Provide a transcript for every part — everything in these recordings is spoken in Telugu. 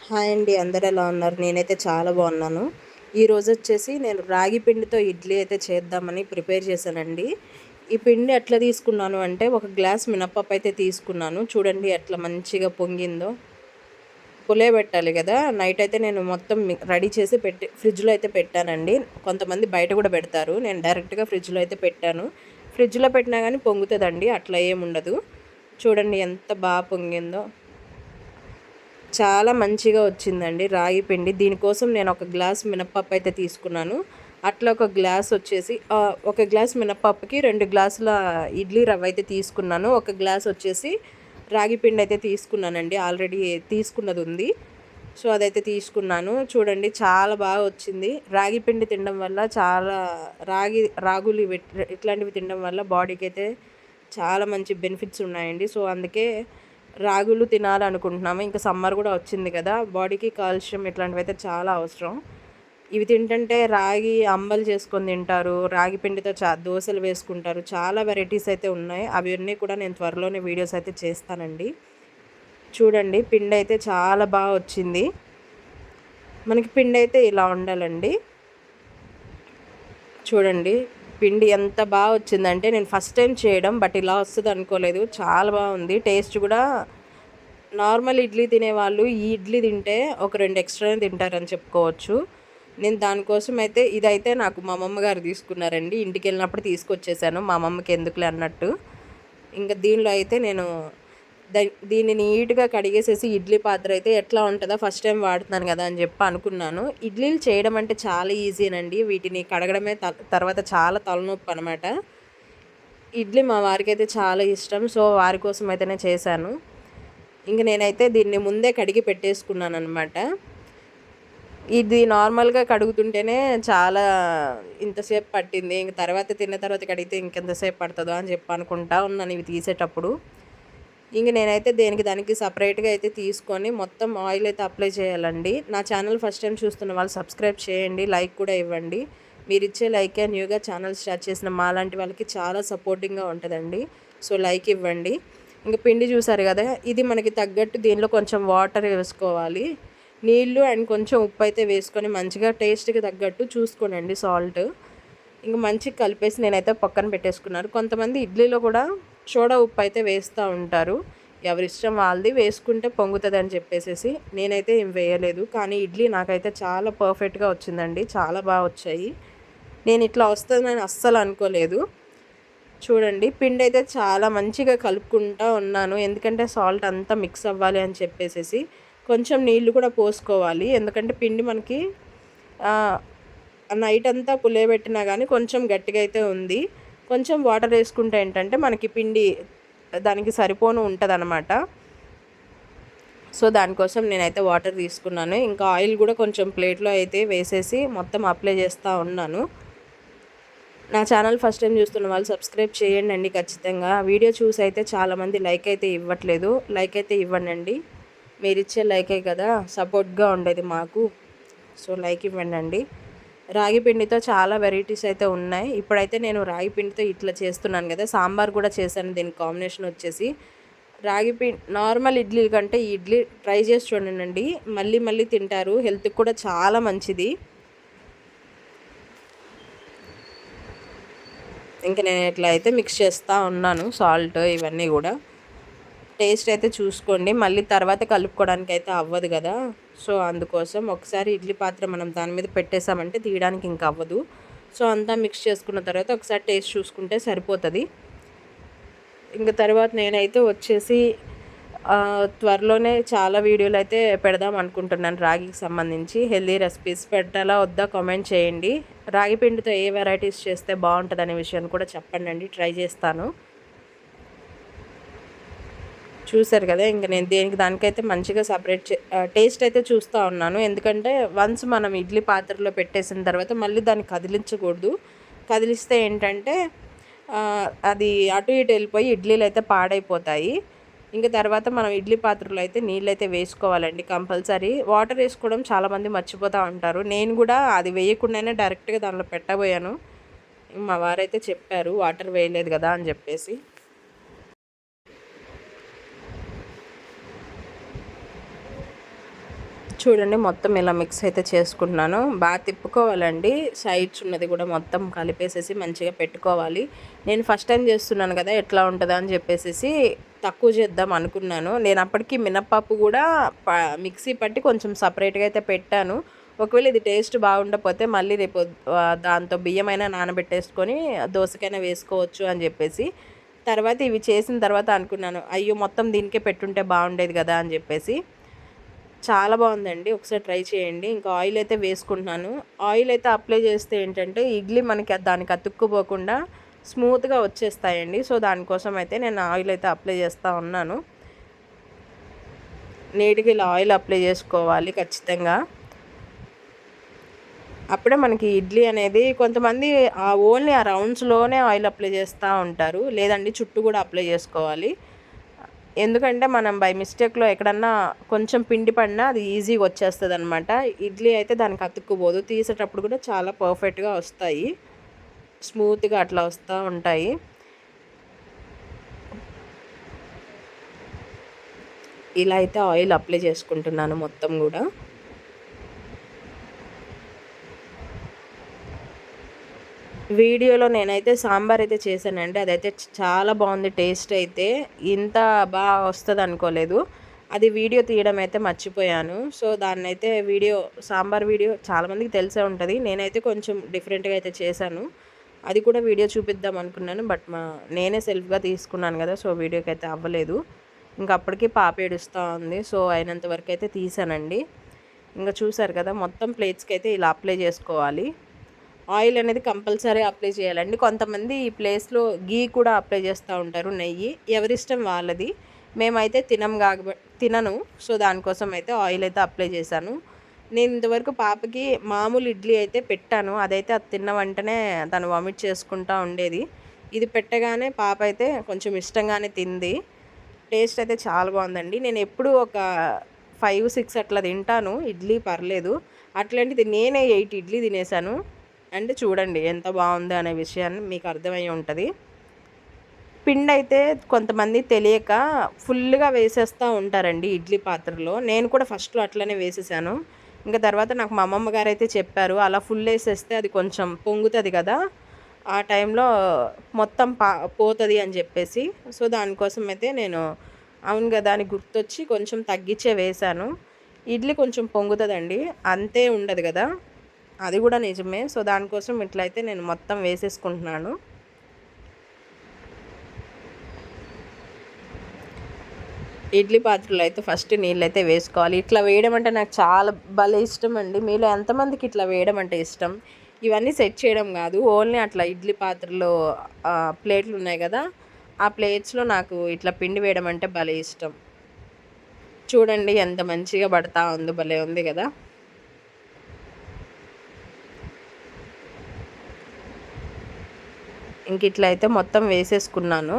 హాయ్ అండి. అందరూ ఎలా ఉన్నారు? నేనైతే చాలా బాగున్నాను. ఈరోజు వచ్చేసి నేను రాగి పిండితో ఇడ్లీ అయితే చేద్దామని ప్రిపేర్ చేశానండి. ఈ పిండి ఎట్లా తీసుకున్నాను అంటే ఒక గ్లాస్ మినపప్పు అయితే తీసుకున్నాను. చూడండి ఎట్లా మంచిగా పొంగిందో. పులియబెట్టాలి కదా! నైట్ అయితే నేను మొత్తం రెడీ చేసి ఫ్రిడ్జ్‌లో అయితే పెట్టానండి. కొంతమంది బయట కూడా పెడతారు. నేను డైరెక్ట్‌గా ఫ్రిడ్జ్‌లో అయితే పెట్టాను. ఫ్రిడ్జ్‌లో పెట్టినా కానీ పొంగుతదండి. అట్లా ఏముండదు. చూడండి ఎంత పొంగిందో. చాలా మంచిగా వచ్చిందండి రాగి పిండి. దీనికోసం నేను ఒక గ్లాస్ మినపప్పు అయితే తీసుకున్నాను. అట్లా ఒక గ్లాస్ వచ్చేసి ఒక గ్లాస్ మినపప్పుకి 2 గ్లాసుల ఇడ్లీ రవ్వ అయితే తీసుకున్నాను. ఒక గ్లాస్ వచ్చేసి రాగి పిండి అయితే తీసుకున్నానండి. ఆల్రెడీ తీసుకున్నది ఉంది. సో అదైతే తీసుకున్నాను. చూడండి చాలా బాగా వచ్చింది. రాగి పిండి తినడం వల్ల చాలా రాగులు ఇట్లాంటివి తినడం వల్ల బాడీకి అయితే చాలా మంచి బెనిఫిట్స్ ఉన్నాయండి. సో అందుకే రాగులు తినాలనుకుంటున్నాము. ఇంకా సమ్మర్ కూడా వచ్చింది కదా! బాడీకి కాల్షియం ఇట్లాంటివి అయితే చాలా అవసరం. ఇవి తింటుంటే రాగి అంబలు చేసుకొని తింటారు. రాగి పిండితో దోసలు వేసుకుంటారు. చాలా వెరైటీస్ అయితే ఉన్నాయి. అవన్నీ కూడా నేను త్వరలోనే వీడియోస్ అయితే చేస్తానండి. చూడండి పిండి అయితే చాలా బాగా వచ్చింది. మనకి పిండి అయితే ఇలా ఉండాలండి. చూడండి పిండి ఎంత బాగా వచ్చిందంటే నేను ఫస్ట్ టైం చేయడం, బట్ ఇలా వస్తుంది అనుకోలేదు. చాలా బాగుంది. టేస్ట్ కూడా నార్మల్ ఇడ్లీ తినేవాళ్ళు ఈ ఇడ్లీ తింటే ఒక 2 ఎక్స్ట్రానే తింటారని చెప్పుకోవచ్చు. నేను దానికోసం అయితే ఇదైతే నాకు మా అమ్మమ్మ గారు తీసుకున్నారండి. ఇంటికి వెళ్ళినప్పుడు తీసుకొచ్చేసాను. మా అమ్మమ్మకి ఎందుకులే అన్నట్టు. ఇంకా దీనిలో అయితే నేను దీన్ని నీట్గా కడిగేసేసి ఇడ్లీ పాత్ర అయితే ఎట్లా ఉంటుందో ఫస్ట్ టైం వాడుతున్నాను కదా అని చెప్పి అనుకున్నాను. ఇడ్లీలు చేయడం అంటే చాలా ఈజీనండి. వీటిని కడగడమే తర్వాత చాలా తలనొప్పి అనమాట. ఇడ్లీ మా వారికి అయితే చాలా ఇష్టం. సో వారి కోసం అయితేనే చేశాను. ఇంక నేనైతే దీన్ని ముందే కడిగి పెట్టేసుకున్నాను అనమాట. ఇది నార్మల్గా కడుగుతుంటేనే చాలా ఇంతసేపు పట్టింది. ఇంక తర్వాత తిన్న తర్వాత కడిగితే ఇంకెంతసేపు పడుతుందో అని చెప్పి అనుకుంటా ఉన్నాను ఇవి తీసేటప్పుడు. ఇంక నేనైతే దానికి సపరేట్గా అయితే తీసుకొని మొత్తం ఆయిల్ అయితే అప్లై చేయాలండి. నా ఛానల్ ఫస్ట్ టైం చూస్తున్న వాళ్ళు సబ్స్క్రైబ్ చేయండి, లైక్ కూడా ఇవ్వండి. మీరు ఇచ్చే లైకే న్యూగా ఛానల్ స్టార్ట్ చేసిన మాలాంటి వాళ్ళకి చాలా సపోర్టింగ్గా ఉంటుందండి. సో లైక్ ఇవ్వండి. ఇంక పిండి చూసారు కదా, ఇది మనకి తగ్గట్టు దీనిలో కొంచెం వాటర్ వేసుకోవాలి. నీళ్ళు అండ్ కొంచెం ఉప్పు అయితే వేసుకొని మంచిగా టేస్ట్కి తగ్గట్టు చూసుకోనండి సాల్ట్. ఇంక మంచిగా కలిపేసి నేనైతే పక్కన పెట్టేసుకున్నాను. కొంతమంది ఇడ్లీలో కూడా సోడా ఉప్పు అయితే వేస్తూ ఉంటారు. ఎవరిష్టం వాళ్ళది, వేసుకుంటే పొంగుతుంది అని చెప్పేసి నేనైతే ఏం వేయలేదు. కానీ ఇడ్లీ నాకైతే చాలా పర్ఫెక్ట్గా వచ్చిందండి. చాలా బాగా వచ్చాయి. నేను ఇట్లా వస్తుందని అస్సలు అనుకోలేదు. చూడండి పిండి అయితే చాలా మంచిగా కలుపుకుంటూ ఉన్నాను. ఎందుకంటే సాల్ట్ అంతా మిక్స్ అవ్వాలి అని చెప్పేసి కొంచెం నీళ్ళు కూడా పోసుకోవాలి. ఎందుకంటే పిండి మనకి నైట్ అంతా పులియబెట్టినా కానీ కొంచెం గట్టిగా అయితే ఉంది. కొంచెం వాటర్ వేసుకుంటే ఏంటంటే మనకి పిండి దానికి సరిపోను ఉంటుందన్నమాట. సో దానికోసం నేనైతే వాటర్ తీసుకున్నాను. ఇంకా ఆయిల్ కూడా కొంచెం ప్లేట్లో అయితే వేసేసి మొత్తం అప్లై చేస్తూ ఉన్నాను. నా ఛానల్ ఫస్ట్ టైం చూస్తున్న వాళ్ళు సబ్స్క్రైబ్ చేయండి ఖచ్చితంగా. వీడియో చూసి అయితే చాలామంది లైక్ అయితే ఇవ్వట్లేదు. లైక్ అయితే ఇవ్వండి. మీరు ఇచ్చే లైకే కదా సపోర్ట్గా ఉండేది మాకు. సో లైక్ ఇవ్వండి. రాగి పిండితో చాలా వెరైటీస్ అయితే ఉన్నాయి. ఇప్పుడైతే నేను రాగి పిండితో ఇట్లా చేస్తున్నాను కదా, సాంబార్ కూడా చేశాను. దీనికి కాంబినేషన్ వచ్చేసి రాగి పిండి. నార్మల్ ఇడ్లీ కంటే ఈ ఇడ్లీ ట్రై చేసి చూడండి, మళ్ళీ మళ్ళీ తింటారు. హెల్త్కి కూడా చాలా మంచిది. ఇంకా నేను ఇట్లా అయితే మిక్స్ చేస్తూ ఉన్నాను. సాల్ట్ ఇవన్నీ కూడా టేస్ట్ అయితే చూసుకోండి. మళ్ళీ తర్వాత కలుపుకోవడానికి అయితే అవ్వదు కదా. సో అందుకోసం ఒకసారి ఇడ్లీ పాత్ర మనం దాని మీద పెట్టేసామంటే తీయడానికి ఇంకా అవ్వదు. సో అంతా మిక్స్ చేసుకున్న తర్వాత ఒకసారి టేస్ట్ చూసుకుంటే సరిపోతుంది. ఇంకా తర్వాత నేనైతే వచ్చేసి త్వరలోనే చాలా వీడియోలు అయితే పెడదాం అనుకుంటున్నాను. రాగికి సంబంధించి హెల్దీ రెసిపీస్ పెట్టాలా వద్దా కామెంట్ చేయండి. రాగి పిండితో ఏ వెరైటీస్ చేస్తే బాగుంటుంది అనే విషయాన్ని కూడా చెప్పండి. ట్రై చేస్తాను. చూసారు కదా, ఇంకా నేను దానికైతే మంచిగా సపరేట్ టేస్ట్ అయితే చూస్తూ ఉన్నాను. ఎందుకంటే వన్స్ మనం ఇడ్లీ పాత్రలో పెట్టేసిన తర్వాత మళ్ళీ దాన్ని కదిలించకూడదు. కదిలిస్తే ఏంటంటే అది అటు ఇటు వెళ్ళిపోయి ఇడ్లీలు అయితే పాడైపోతాయి. ఇంకా తర్వాత మనం ఇడ్లీ పాత్రలో అయితే నీళ్ళు అయితే వేసుకోవాలండి కంపల్సరీ. వాటర్ వేసుకోవడం చాలామంది మర్చిపోతూ ఉంటారు. నేను కూడా అది వేయకుండానే డైరెక్ట్గా దానిలో పెట్టబోయాను. మా వారైతే చెప్పారు వాటర్ వేయలేదు కదా అని చెప్పేసి. చూడండి మొత్తం ఇలా మిక్స్ అయితే చేసుకుంటున్నాను. బాగా తిప్పుకోవాలండి. సైడ్స్ ఉన్నది కూడా మొత్తం కలిపేసేసి మంచిగా పెట్టుకోవాలి. నేను ఫస్ట్ టైం చేస్తున్నాను కదా ఎట్లా ఉంటుందా అని చెప్పేసి తక్కువ చేద్దాం అనుకున్నాను. నేను అప్పటికి మినప్పప్పు కూడా మిక్సీ పట్టి కొంచెం సపరేట్గా అయితే పెట్టాను. ఒకవేళ ఇది టేస్ట్ బాగుండకపోతే మళ్ళీ రేపు దాంతో బియ్యమైనా నానబెట్టేసుకొని దోసకైనా వేసుకోవచ్చు అని చెప్పేసి తర్వాత ఇవి చేసిన తర్వాత అనుకున్నాను, అయ్యో మొత్తం దీనికే పెట్టుంటే బాగుండేది కదా అని చెప్పేసి. చాలా బాగుందండి, ఒకసారి ట్రై చేయండి. ఇంకా ఆయిల్ అయితే వేసుకుంటున్నాను. ఆయిల్ అయితే అప్లై చేస్తే ఏంటంటే ఇడ్లీ మనకి దానికి అతుక్కుపోకుండా స్మూత్గా వచ్చేస్తాయండి. సో దానికోసం అయితే నేను ఆయిల్ అయితే అప్లై చేస్తూ ఉన్నాను. నీట్గా ఇలా ఆయిల్ అప్లై చేసుకోవాలి ఖచ్చితంగా. అప్పుడే మనకి ఇడ్లీ అనేది కొంతమంది ఓన్లీ ఆ రౌండ్స్లోనే ఆయిల్ అప్లై చేస్తూ ఉంటారు. లేదండి చుట్టూ కూడా అప్లై చేసుకోవాలి. ఎందుకంటే మనం బై మిస్టేక్లో ఎక్కడన్నా కొంచెం పిండి పడినా అది ఈజీగా వచ్చేస్తుంది అనమాట. ఇడ్లీ అయితే దానికి అతుక్కుపోదు. తీసేటప్పుడు కూడా చాలా పర్ఫెక్ట్గా వస్తాయి, స్మూత్గా అట్లా వస్తూ ఉంటాయి. ఇలా అయితే ఆయిల్ అప్లై చేసుకుంటున్నాను మొత్తం కూడా. వీడియోలో నేనైతే సాంబార్ అయితే చేశానండి. అదైతే చాలా బాగుంది. టేస్ట్ అయితే ఇంత బాగా వస్తుంది అనుకోలేదు. అది వీడియో తీయడం అయితే మర్చిపోయాను. సో దాన్నైతే సాంబార్ వీడియో చాలామందికి తెలిసే ఉంటుంది. నేనైతే కొంచెం డిఫరెంట్గా అయితే చేశాను. అది కూడా వీడియో చూపిద్దాం అనుకున్నాను. బట్ నేనే సెల్ఫ్గా తీసుకున్నాను కదా, సో వీడియోకి అయితే అవ్వలేదు. ఇంకా అప్పటికి పాప ఏడుస్తూ ఉంది. సో అయినంత వరకు అయితే తీసానండి. ఇంకా చూసారు కదా, మొత్తం ప్లేట్స్కి అయితే ఇలా అప్లై చేసుకోవాలి. ఆయిల్ అనేది కంపల్సరీ అప్లై చేయాలండి. కొంతమంది ఈ ప్లేస్లో గీ కూడా అప్లై చేస్తూ ఉంటారు, నెయ్యి. ఎవరిష్టం వాళ్ళది. మేమైతే తినను. సో దానికోసం అయితే ఆయిల్ అయితే అప్లై చేశాను. నేను ఇంతవరకు పాపకి మామూలు ఇడ్లీ అయితే పెట్టాను. అదైతే అది తిన్న వెంటనే తను వామిట్ చేసుకుంటూ ఉండేది. ఇది పెట్టగానే పాప అయితే కొంచెం ఇష్టంగానే తింది. టేస్ట్ అయితే చాలా బాగుందండి. నేను ఎప్పుడు ఒక 5-6 అట్లా తింటాను ఇడ్లీ, పర్లేదు. అట్లాంటిది నేనే 8 ఇడ్లీ తినేసాను. అంటే చూడండి ఎంత బాగుంది అనే విషయాన్ని మీకు అర్థమై ఉంటుంది. పిండి అయితే కొంతమంది తెలియక ఫుల్గా వేసేస్తూ ఉంటారండి ఇడ్లీ పాత్రలో. నేను కూడా ఫస్ట్లో అట్లనే వేసేసాను. ఇంకా తర్వాత నాకు మా అమ్మమ్మ గారు అయితే చెప్పారు, అలా ఫుల్ వేసేస్తే అది కొంచెం పొంగుతుంది కదా, ఆ టైంలో మొత్తం పోతుంది అని చెప్పేసి. సో దానికోసం అయితే నేను అవును కదా అని గుర్తొచ్చి కొంచెం తగ్గించే వేశాను. ఇడ్లీ కొంచెం పొంగుతుందండి, అంతే ఉండదు కదా, అది కూడా నిజమే. సో దానికోసం ఇట్లయితే నేను మొత్తం వేసేసుకుంటున్నాను. ఇడ్లీ పాత్రలో అయితే ఫస్ట్ నీళ్ళు అయితే వేసుకోవాలి. ఇట్లా వేయడం అంటే నాకు చాలా భలే ఇష్టం అండి. మీలో ఎంతమందికి ఇట్లా వేయడం అంటే ఇష్టం? ఇవన్నీ సెట్ చేయడం కాదు, ఓన్లీ అట్లా ఇడ్లీ పాత్రలో ప్లేట్లు ఉన్నాయి కదా, ఆ ప్లేట్స్లో నాకు ఇట్లా పిండి వేయడం అంటే భలే ఇష్టం. చూడండి ఎంత మంచిగా పడతా ఉందో, భలే ఉంది కదా. ఇంక ఇట్లా అయితే మొత్తం వేసేసుకున్నాను.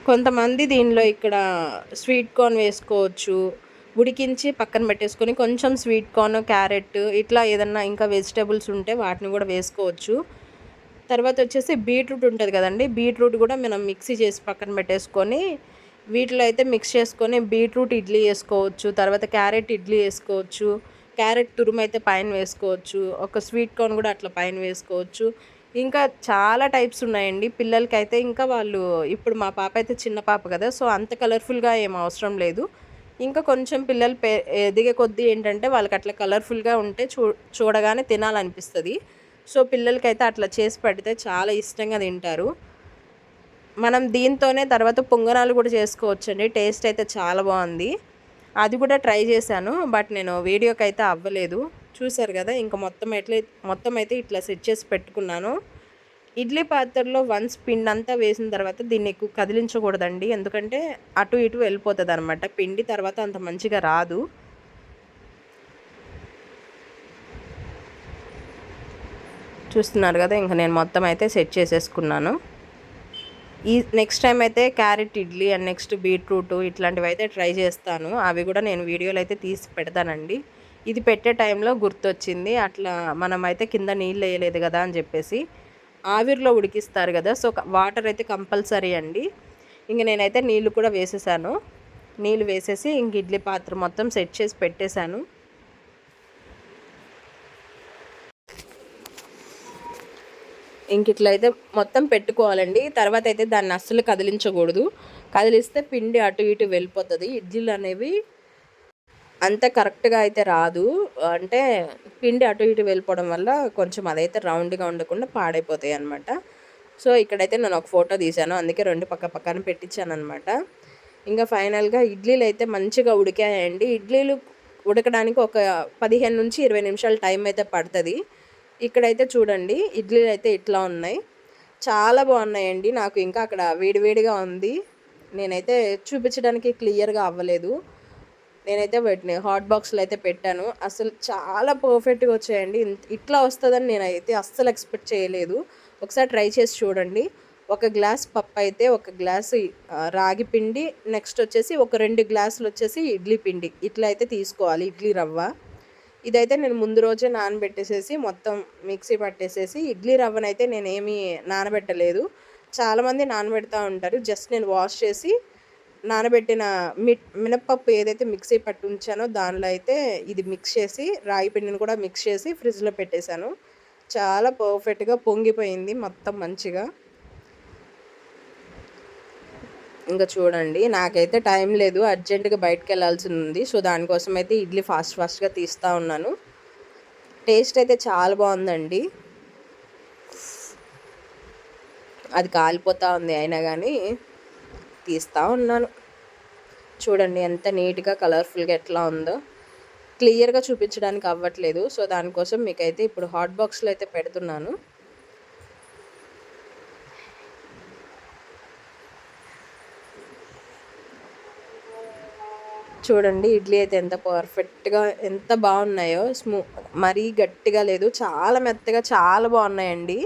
కొంతమంది దీనిలో ఇక్కడ స్వీట్ కార్న్ వేసుకోవచ్చు. ఉడికించి పక్కన పెట్టేసుకొని కొంచెం స్వీట్ కార్న్, క్యారెట్ ఇట్లా ఏదన్నా ఇంకా వెజిటేబుల్స్ ఉంటే వాటిని కూడా వేసుకోవచ్చు. తర్వాత వచ్చేసి బీట్రూట్ ఉంటుంది కదండి, బీట్రూట్ కూడా మనం మిక్సీ చేసి పక్కన పెట్టేసుకొని వీటిలో అయితే మిక్స్ చేసుకొని బీట్రూట్ ఇడ్లీ వేసుకోవచ్చు. తర్వాత క్యారెట్ ఇడ్లీ వేసుకోవచ్చు. క్యారెట్ తురుము అయితే పైన వేసుకోవచ్చు. ఒక స్వీట్ కార్న్ కూడా అట్లా పైన వేసుకోవచ్చు. ఇంకా చాలా టైప్స్ ఉన్నాయండి పిల్లలకైతే. ఇంకా వాళ్ళు ఇప్పుడు మా పాప అయితే చిన్న పాప కదా, సో అంత కలర్ఫుల్గా ఏం అవసరం లేదు. ఇంకా కొంచెం పిల్లలు ఎదిగే కొద్దీ ఏంటంటే వాళ్ళకి అట్లా కలర్ఫుల్గా ఉంటే చూడగానే తినాలనిపిస్తుంది. సో పిల్లలకైతే అట్లా చేసి పెడితే చాలా ఇష్టంగా తింటారు. మనం దీంతోనే తర్వాత పొంగనాలు కూడా చేసుకోవచ్చండి. టేస్ట్ అయితే చాలా బాగుంది. అది కూడా ట్రై చేశాను, బట్ నేను వీడియోకి అయితే అవ్వలేదు. చూసారు కదా, ఇంకా మొత్తం అయితే ఇట్లా సెట్ చేసి పెట్టుకున్నాను. ఇడ్లీ పాత్రలో వన్స్ పిండి అంతా వేసిన తర్వాత దీన్ని ఎక్కువ కదిలించకూడదండి, ఎందుకంటే అటు ఇటు వెళ్ళిపోతుంది అనమాట పిండి, తర్వాత అంత మంచిగా రాదు. చూస్తున్నారు కదా, ఇంకా నేను మొత్తం అయితే సెట్ చేసేసుకున్నాను. నెక్స్ట్ టైం అయితే carrot idli and next beetroot ఇట్లాంటివి అయితే ట్రై చేస్తాను. అవి కూడా నేను వీడియోలో అయితే తీసి పెడతానండి. ఇది పెట్టే టైంలో గుర్తొచ్చింది, అట్లా మనమైతే కింద నీళ్ళు వేయలేదు కదా అని చెప్పేసి. ఆవిరిలో ఉడికిస్తారు కదా, సో వాటర్ అయితే కంపల్సరీ అండి. ఇంక నేనైతే నీళ్ళు కూడా వేసేసాను. నీళ్ళు వేసేసి ఇంక ఇడ్లీ పాత్ర మొత్తం సెట్ చేసి పెట్టేశాను. ఇంక ఇట్లయితే మొత్తం పెట్టుకోవాలండి. తర్వాత అయితే దాన్ని అస్సలు కదిలించకూడదు. కదిలిస్తే పిండి అటు ఇటు వెళ్ళిపోతుంది. ఇడ్లీలు అనేవి అంత కరెక్ట్గా అయితే రాదు. అంటే పిండి అటు ఇటు వెళ్ళిపోవడం వల్ల కొంచెం అదైతే రౌండ్గా ఉండకుండా పాడైపోతాయి అన్నమాట. సో ఇక్కడైతే నేను ఒక ఫోటో తీశాను, అందుకే 2 పక్క పక్కన పెట్టించాను అనమాట. ఇంకా ఫైనల్గా ఇడ్లీలు అయితే మంచిగా ఉడికాయండి. ఇడ్లీలు ఉడకడానికి ఒక 15 నుంచి 20 నిమిషాలు టైం అయితే పడుతుంది. ఇక్కడైతే చూడండి ఇడ్లీలు అయితే ఇట్లా ఉన్నాయి, చాలా బాగున్నాయండి. నాకు ఇంకా అక్కడ వేడివేడిగా ఉంది, నేనైతే చూపించడానికి క్లియర్గా అవ్వలేదు. నేనైతే వాటిని హాట్ బాక్స్లో అయితే పెట్టాను. అసలు చాలా పర్ఫెక్ట్గా వచ్చాయండి. ఇట్లా వస్తుందని నేనైతే అస్సలు ఎక్స్పెక్ట్ చేయలేదు. ఒకసారి ట్రై చేసి చూడండి. ఒక గ్లాస్ పప్పు అయితే, ఒక గ్లాసు రాగి పిండి, నెక్స్ట్ వచ్చేసి ఒక 2 గ్లాసులు వచ్చేసి ఇడ్లీ పిండి, ఇట్లా అయితే తీసుకోవాలి ఇడ్లీ రవ్వ. ఇదైతే నేను ముందు రోజే నానబెట్టేసేసి మొత్తం మిక్సీ పట్టేసేసి, ఇడ్లీ రవ్వనైతే నేనేమీ నానబెట్టలేదు. చాలామంది నానబెడతా ఉంటారు. జస్ట్ నేను వాష్ చేసి నానబెట్టిన మినప్పప్పు ఏదైతే మిక్సీ పట్టి ఉంచానో దానిలో అయితే ఇది మిక్స్ చేసి, రాగి పిండిని కూడా మిక్స్ చేసి ఫ్రిడ్జ్లో పెట్టేశాను. చాలా పర్ఫెక్ట్గా పొంగిపోయింది మొత్తం మంచిగా. ఇంకా చూడండి, నాకైతే టైం లేదు, అర్జెంటుగా బయటకు వెళ్ళాల్సి ఉంది. సో దానికోసం అయితే ఇడ్లీ ఫాస్ట్గా తీస్తూ ఉన్నాను. టేస్ట్ అయితే చాలా బాగుందండి. అది కాలిపోతూ ఉంది, అయినా కానీ తీస్తూ ఉన్నాను. చూడండి ఎంత నీట్గా కలర్ఫుల్గా ఎట్లా ఉందో. క్లియర్గా చూపించడానికి అవ్వట్లేదు. సో దానికోసం మీకైతే ఇప్పుడు హాట్ బాక్స్లో అయితే పెడుతున్నాను. చూడండి ఇడ్లీ అయితే ఎంత పర్ఫెక్ట్గా ఎంత బాగున్నాయో. మరీ గట్టిగా లేదు, చాలా మెత్తగా, చాలా బాగున్నాయండి.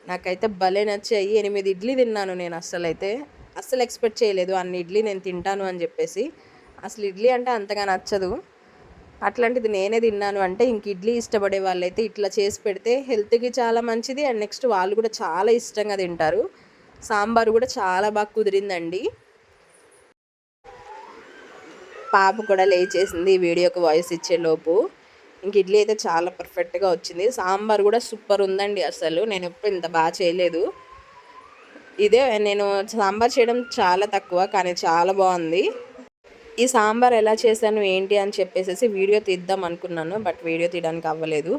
నాకైతే భలే నచ్చాయి. 8 ఇడ్లీ తిన్నాను నేను. అస్సలు ఎక్స్పెక్ట్ చేయలేదు అన్ని ఇడ్లీ నేను తింటాను అని చెప్పేసి. అసలు ఇడ్లీ అంటే అంతగా నచ్చదు, అట్లాంటిది నేనే తిన్నాను అంటే ఇంక ఇడ్లీ ఇష్టపడే వాళ్ళైతే ఇట్లా చేసి పెడితే హెల్త్కి చాలా మంచిది. అండ్ నెక్స్ట్ వాళ్ళు కూడా చాలా ఇష్టంగా తింటారు. సాంబారు కూడా చాలా బాగా కుదిరిందండి. పాప కూడా లేచేసింది ఈ వీడియోకి వాయిస్ ఇచ్చేలోపు. ఇంక ఇడ్లీ అయితే చాలా పర్ఫెక్ట్గా వచ్చింది. సాంబార్ కూడా సూపర్ ఉందండి. అసలు నేను ఎప్పుడు ఇంత బాగా చేయలేదు. నేను సాంబార్ చేయడం చాలా తక్కువ, కానీ చాలా బాగుంది. ఈ సాంబార్ ఎలా చేశాను ఏంటి అని చెప్పేసి వీడియో తీద్దాం అనుకున్నాను, బట్ వీడియో తీయడానికి అవ్వలేదు.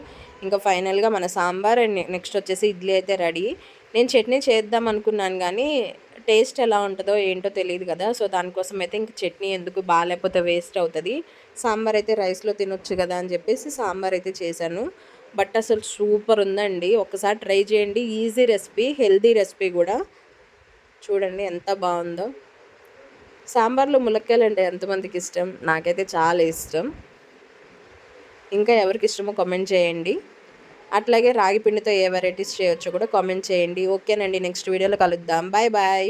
ఇంకా ఫైనల్గా మన సాంబార్ అండ్ నెక్స్ట్ వచ్చేసి ఇడ్లీ అయితే రెడీ. నేను చట్నీ చేద్దాం అనుకున్నాను, కానీ టేస్ట్ ఎలా ఉంటుందో ఏంటో తెలియదు కదా. సో దానికోసం అయితే ఇంక చట్నీ ఎందుకు, బాగాలేకపోతే వేస్ట్ అవుతుంది, సాంబార్ అయితే రైస్లో తినొచ్చు కదా అని చెప్పేసి సాంబార్ అయితే చేశాను. బట్ అసలు సూపర్ ఉందండి, ఒకసారి ట్రై చేయండి. ఈజీ రెసిపీ, హెల్దీ రెసిపీ కూడా. చూడండి ఎంత బాగుందో. సాంబార్లో ములక్కాయలు అంటే ఎంతమందికి ఇష్టం? నాకైతే చాలా ఇష్టం. ఇంకా ఎవరికి ఇష్టమో కామెంట్ చేయండి. అట్లాగే రాగి పిండితో ఏ వెరైటీస్ చేయొచ్చో కూడా కామెంట్ చేయండి. ఓకేనండి, నెక్స్ట్ వీడియోలో కలుద్దాం. Bye bye.